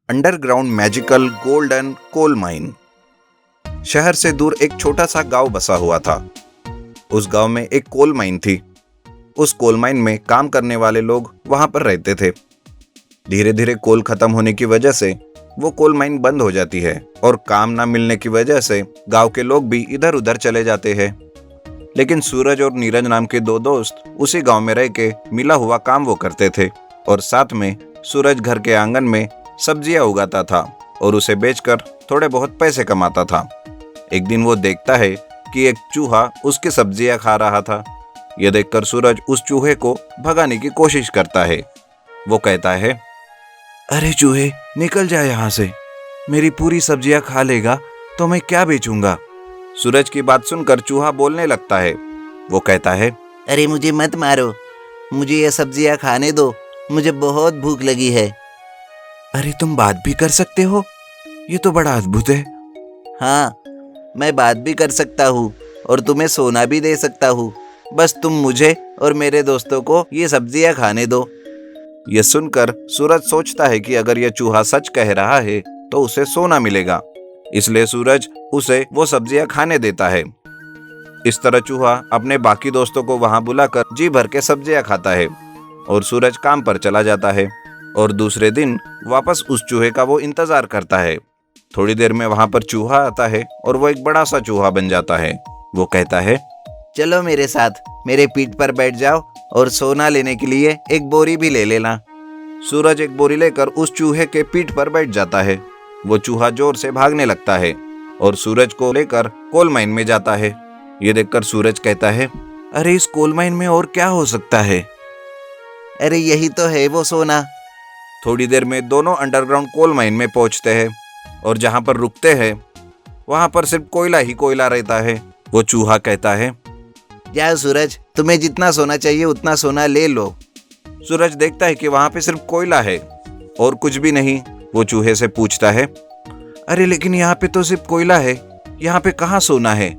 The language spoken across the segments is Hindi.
Underground magical golden coal mine. शहर से दूर एक छोटा सा गांव बसा हुआ था। उस गांव में एक कोल माइन थी। उस कोल माइन में काम करने वाले लोग वहां पर रहते थे। धीरे धीरे कोल खत्म होने की वजह से वो कोल माइन बंद हो जाती है और काम ना मिलने की वजह से गांव के लोग भी इधर उधर चले जाते हैं। लेकिन सूरज और नीरज नाम के दो दोस्त उसी गांव में रह के मिला हुआ काम वो करते थे और साथ में सूरज घर के आंगन में सब्जियां उगाता था और उसे बेचकर थोड़े बहुत पैसे कमाता था। एक दिन वो देखता है कि एक चूहा उसकी सब्जियां खा रहा था। यह देखकर सूरज उस चूहे को भगाने की कोशिश करता है। वो कहता है, अरे चूहे, निकल जा यहाँ से। मेरी पूरी सब्जियां खा लेगा तो मैं क्या बेचूंगा। सूरज की बात सुनकर चूहा बोलने लगता है। वो कहता है, अरे मुझे मत मारो, मुझे ये सब्जियां खाने दो, मुझे बहुत भूख लगी है। अरे तुम बात भी कर सकते हो, ये तो बड़ा अद्भुत है। हाँ, मैं बात भी कर सकता हूँ और तुम्हें सोना भी दे सकता हूँ। बस तुम मुझे और मेरे दोस्तों को ये सब्जियां खाने दो। यह सुनकर सूरज सोचता है कि अगर यह चूहा सच कह रहा है तो उसे सोना मिलेगा। इसलिए सूरज उसे वो सब्जियां खाने देता है। इस तरह चूहा अपने बाकी दोस्तों को वहां बुलाकर जी भर के सब्जियां खाता है और सूरज काम पर चला जाता है और दूसरे दिन वापस उस चूहे का वो इंतजार करता है। थोड़ी देर में वहां पर चूहा आता है और वो एक बड़ा सा चूहा बन जाता है। वो कहता है, चलो मेरे साथ, मेरे पीठ पर बैठ जाओ और सोना लेने के लिए एक बोरी भी ले लेना। सूरज एक बोरी लेकर उस चूहे के पीठ पर बैठ जाता है। वो चूहा जोर से भागने लगता है और सूरज को लेकर कोल माइन में जाता है। ये देखकर सूरज कहता है, अरे इस कोल माइन में और क्या हो सकता है। अरे यही तो है वो सोना। थोड़ी देर में दोनों अंडरग्राउंड कोल माइन में पहुंचते हैं और जहां पर रुकते हैं वहां पर सिर्फ कोयला ही कोयला रहता है। वो चूहा कहता है, जाओ सूरज, तुम्हें जितना सोना चाहिए उतना सोना ले लो। सूरज देखता है कि वहां पे सिर्फ कोयला है और कुछ भी नहीं। वो चूहे से पूछता है, अरे लेकिन यहाँ पे तो सिर्फ कोयला है, यहाँ पे कहाँ सोना है।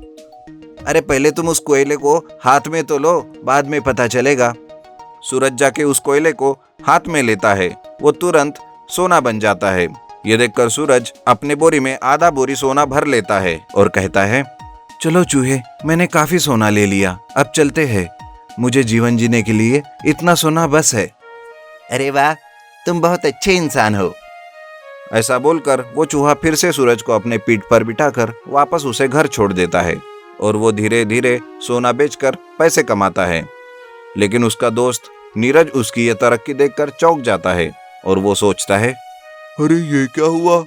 अरे पहले तुम उस कोयले को हाथ में तो लो, बाद में पता चलेगा। सूरज जाके उस कोयले को हाथ में लेता है। वो तुरंत सोना बन जाता है। ये देखकर सूरज अपने बोरी में आधा बोरी सोना भर लेता है और कहता है, चलो चूहे, मैंने काफी सोना ले लिया, अब चलते हैं। मुझे जीवन जीने के लिए इतना सोना बस है। अरे वाह, तुम बहुत अच्छे इंसान हो। ऐसा बोलकर वो चूहा फिर से सूरज को अपने पीठ पर बिठाकर वापस उसे घर छोड़ देता है और वो धीरे धीरे सोना बेचकर पैसे कमाता है। लेकिन उसका दोस्त नीरज उसकी ये तरक्की देखकर चौंक जाता है और वो सोचता है, अरे ये क्या हुआ,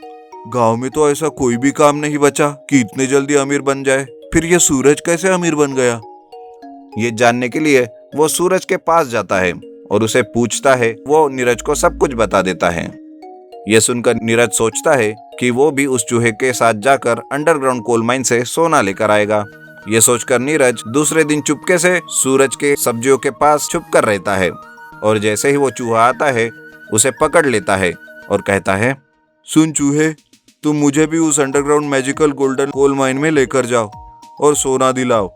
गांव में तो ऐसा कोई भी काम नहीं बचा कि इतने जल्दी अमीर बन जाए। फिर ये सूरज कैसे अमीर बन गया। ये जानने के लिए वो सूरज के पास जाता है और उसे पूछता है। वो नीरज को सब कुछ बता देता है। ये सुनकर नीरज सोचता है कि वो भी उस चूहे के साथ जाकर अंडरग्राउंड कोल माइन से सोना लेकर आएगा। ये सोचकर नीरज दूसरे दिन चुपके से सूरज के सब्जियों के पास छुप कर रहता है और जैसे ही वो चूहा आता है उसे पकड़ लेता है और कहता है, सुन चूहे, तुम मुझे भी उस underground magical golden coal mine में लेकर जाओ और सोना दिलाओ,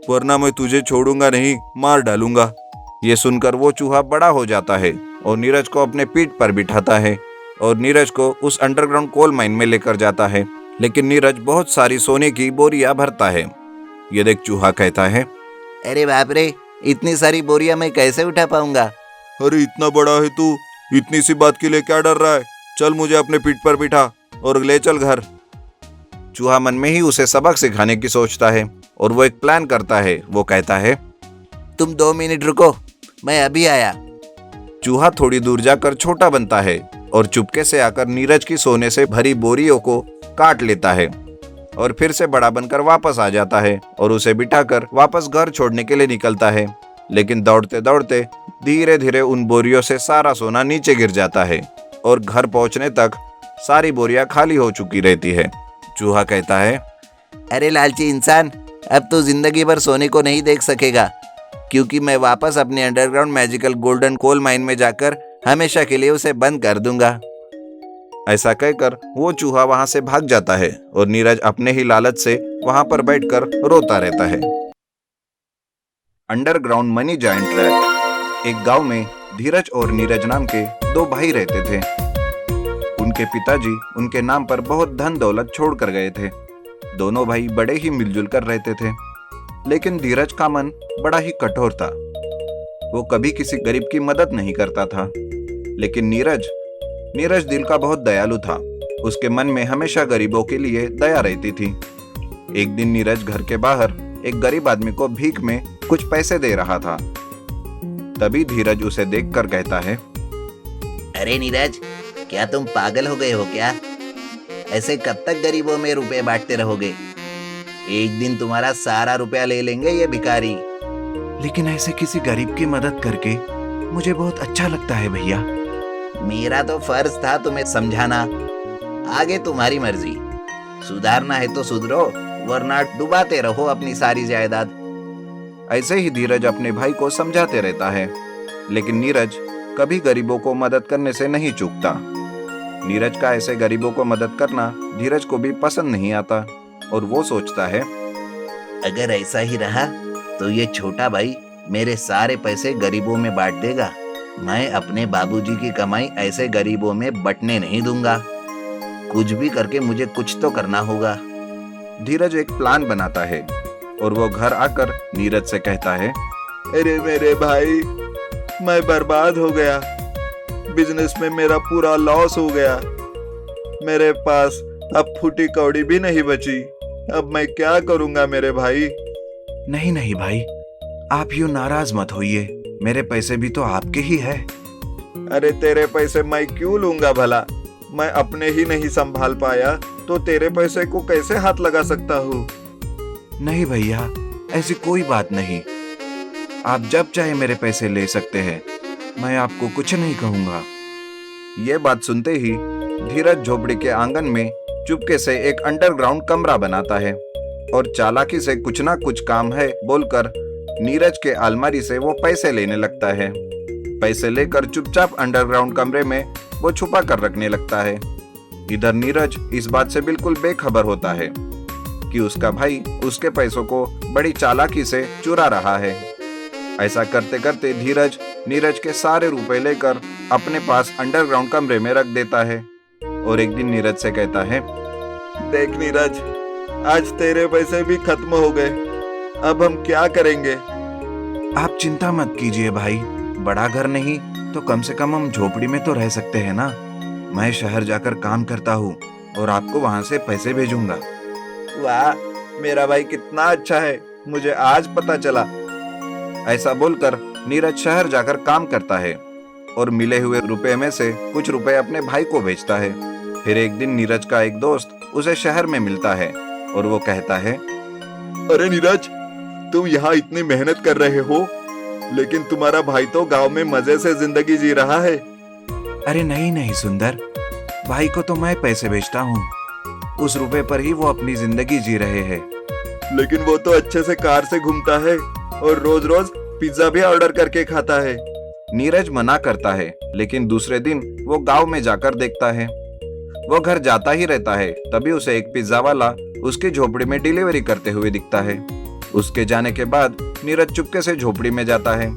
वरना मैं तुझे छोड़ूंगा नहीं, मार डालूंगा। ये सुनकर वो चूहा बड़ा हो जाता है और नीरज को अपने पीठ पर बिठाता है और नीरज को उस अंडरग्राउंड कोल माइन में लेकर जाता है। लेकिन नीरज बहुत सारी सोने की बोरियां भरता है। ये देख चूहा कहता है, अरे बाप रे, इतनी सारी बोरियां मैं कैसे उठा पाऊंगा। अरे इतना बड़ा है तू, इतनी सी बात के लिए क्या डर रहा है। चल मुझे अपने पीठ पर बिठा और ले चल घर। चूहा मन में ही उसे सबक सिखाने की सोचता है और वो एक प्लान करता है। वो कहता है, तुम 2 मिनट रुको, मैं अभी आया। चूहा थोड़ी दूर जाकर छोटा बनता है और चुपके से आकर नीरज की सोने से भरी बोरियों को काट लेता है और फिर से बड़ा बनकर वापस आ जाता है और उसे बिठाकर वापस घर छोड़ने के लिए निकलता है। लेकिन दौड़ते दौड़ते धीरे धीरे उन बोरियों से सारा सोना नीचे गिर जाता है और घर पहुंचने तक सारी बोरियां खाली हो चुकी रहती है। चूहा कहता है, अरे लालची इंसान, अब तो जिंदगी भर सोने को नहीं देख सकेगा, क्योंकि मैं वापस अपने underground magical golden coal mine में जाकर हमेशा के लिए उसे बंद कर दूंगा। ऐसा कहकर वो चूहा वहां से भाग जाता है और नीरज अपने ही लालच से वहां पर बैठकर रोता रहता है। Underground money giant trap. एक गांव में धीरज और नीरज नाम के दो भाई रहते थे। उनके उनके पिताजी उनके नाम पर बहुत धन दौलत छोड़ कर गए थे। दोनों भाई बड़े ही मिलजुल कर रहते थे, लेकिन धीरज का मन बड़ा ही कठोर था। वो कभी किसी गरीब की मदद नहीं करता था। लेकिन नीरज दिल का बहुत दयालु था। उसके मन में हमेशा गरीबों के लिए दया रहती थी। एक दिन नीरज घर के बाहर एक गरीब आदमी को भीख में कुछ पैसे दे रहा था। तभी धीरज उसे देखकर कहता है, अरे नीरज, क्या तुम पागल हो गए हो क्या? ऐसे कब तक गरीबों में रुपए बांटते रहोगे? एक दिन तुम्हारा सारा रुपया ले लेंगे ये भिखारी। लेकिन ऐसे किसी गरीब की मदद करके मुझे बहुत अच्छा लगता है भैया। मेरा तो फर्ज था तुम्हें समझाना। आगे तुम्हारी मर्जी। सुधारना है तो सुधरो, वरना डुबाते रहो अपनी सारी जायदाद। ऐसे ही धीरज अपने भाई को समझाते रहता है, लेकिन नीरज कभी गरीबों को मदद करने से नहीं चूकता। नीरज का ऐसे गरीबों को मदद करना धीरज को भी पसंद नहीं आता और वो सोचता है, अगर ऐसा ही रहा तो ये छोटा भाई मेरे सारे पैसे गरीबों में बांट देगा। मैं अपने बाबूजी की कमाई ऐसे गरीबों में बंटने नहीं दूंगा। कुछ भी करके मुझे कुछ तो करना होगा। धीरज एक प्लान बनाता है और वो घर आकर नीरज से कहता है, अरे मेरे भाई, मैं बर्बाद हो गया। बिजनेस में मेरा पूरा लॉस हो गया। मेरे पास अब फूटी कौड़ी भी नहीं बची। अब मैं क्या करूंगा मेरे भाई? नहीं भाई, आप यूं नाराज मत होइए। मेरे पैसे भी तो आपके ही है। अरे तेरे पैसे मैं क्यों लूंगा भला? मैं अपने ही नहीं संभाल पाया तो तेरे पैसे को कैसे हाथ लगा सकता हूँ? नहीं भैया, ऐसी कोई बात नहीं। आप जब चाहे मेरे पैसे ले सकते हैं। मैं आपको कुछ नहीं कहूंगा। ये बात सुनते ही धीरज झोपड़ी के आंगन में चुपके से एक अंडरग्राउंड कमरा बनाता है और चालाकी से कुछ ना कुछ काम है बोलकर नीरज के अलमारी से वो पैसे लेने लगता है। पैसे लेकर चुपचाप अंडरग्राउंड कमरे में वो छुपा कर रखने लगता है। इधर नीरज इस बात से बिल्कुल बेखबर होता है कि उसका भाई उसके पैसों को बड़ी चालाकी से चुरा रहा है। ऐसा करते करते धीरज नीरज के सारे रुपए लेकर अपने पास अंडरग्राउंड कमरे में रख देता है और एक दिन नीरज से कहता है, देख नीरज, आज तेरे पैसे भी खत्म हो गए। अब हम क्या करेंगे? आप चिंता मत कीजिए भाई। बड़ा घर नहीं तो कम से कम हम झोपड़ी में तो रह सकते हैं ना। मैं शहर जाकर काम करता हूँ और आपको वहां से पैसे भेजूंगा। वाह, मेरा भाई कितना अच्छा है, मुझे आज पता चला। ऐसा बोलकर नीरज शहर जाकर काम करता है और मिले हुए रुपए में से कुछ रुपए अपने भाई को भेजता है। फिर एक दिन नीरज का एक दोस्त उसे शहर में मिलता है और वो कहता है, अरे नीरज, तुम यहाँ इतनी मेहनत कर रहे हो, लेकिन तुम्हारा भाई तो गांव में मजे से जिंदगी जी रहा है। अरे नहीं सुंदर, भाई को तो मैं पैसे भेजता हूँ। उस रुपए पर ही वो अपनी जिंदगी जी रहे हैं। लेकिन वो तो अच्छे से कार से घूमता है और रोज रोज पिज्जा भी ऑर्डर करके खाता है। नीरज मना करता है, लेकिन दूसरे दिन वो गांव में जाकर देखता है। वो घर जाता ही रहता है, तभी उसे एक पिज्जा वाला उसकी झोपड़ी में डिलीवरी करते हुए दिखता है। उसके जाने के बाद नीरज चुपके से झोपड़ी में जाता है,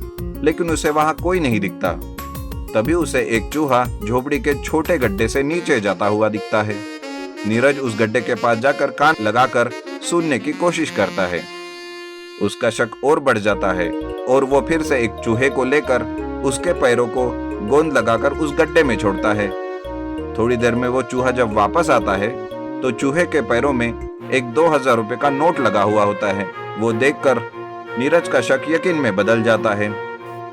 लेकिन उसे वहां कोई नहीं दिखता। तभी उसे एक चूहा झोपड़ी के छोटे गड्ढे से नीचे जाता हुआ दिखता है। नीरज उस गड्ढे के पास जाकर कान लगाकर सुनने की कोशिश करता है। उसका शक और बढ़ जाता है और वो फिर से एक चूहे को लेकर उसके पैरों को गोंद लगाकर उस गड्ढे में छोड़ता है। थोड़ी देर में वो चूहा जब वापस आता है तो चूहे के पैरों में एक 2000 रुपए का नोट लगा हुआ होता है। वो देखकर नीरज का शक यकीन में बदल जाता है।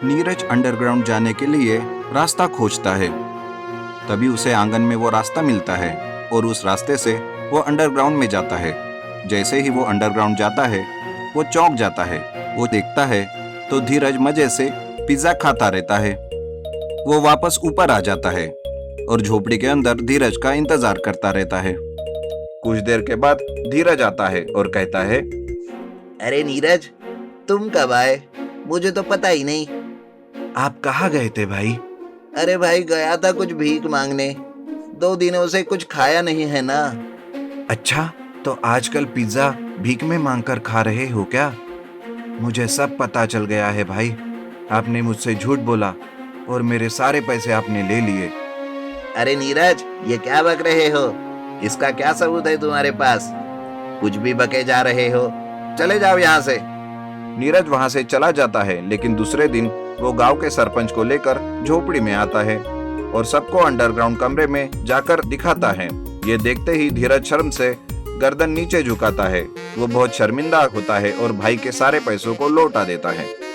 नीरज अंडरग्राउंड जाने के लिए रास्ता खोजता है। तभी उसे आंगन में वो रास्ता मिलता है और उस रास्ते से वो अंडरग्राउंड में जाता है। जैसे ही वो अंडरग्राउंड जाता है, वो चौंक जाता है। वो देखता है तो धीरज मजे से पिज्जा खाता रहता है। वो वापस ऊपर आ जाता है और झोपड़ी के अंदर धीरज का इंतजार करता रहता है। कुछ देर के बाद धीरज आता है और कहता है, अरे नीरज, तुम कब आए? मुझे तो पता ही नहीं। आप कहाँ गए थे भाई? अरे भाई, गया था कुछ भीख मांगने। 2 दिनों से कुछ खाया नहीं है ना। अच्छा, तो आजकल पिज्जा भीख में मांगकर खा रहे हो क्या? मुझे सब पता चल गया है भाई। आपने मुझसे झूठ बोला और मेरे सारे पैसे आपने ले लिए। अरे नीरज, ये क्या बक रहे हो? इसका क्या सबूत है तुम्हारे पास? कुछ भी बके जा रहे हो। चले जाओ यहाँ से। नीरज वहां से चला जाता है, लेकिन दूसरे दिन वो गांव के सरपंच को लेकर झोपड़ी में आता है और सबको अंडरग्राउंड कमरे में जाकर दिखाता है। ये देखते ही धीरज शर्म से गर्दन नीचे झुकाता है। वो बहुत शर्मिंदा होता है और भाई के सारे पैसों को लौटा देता है।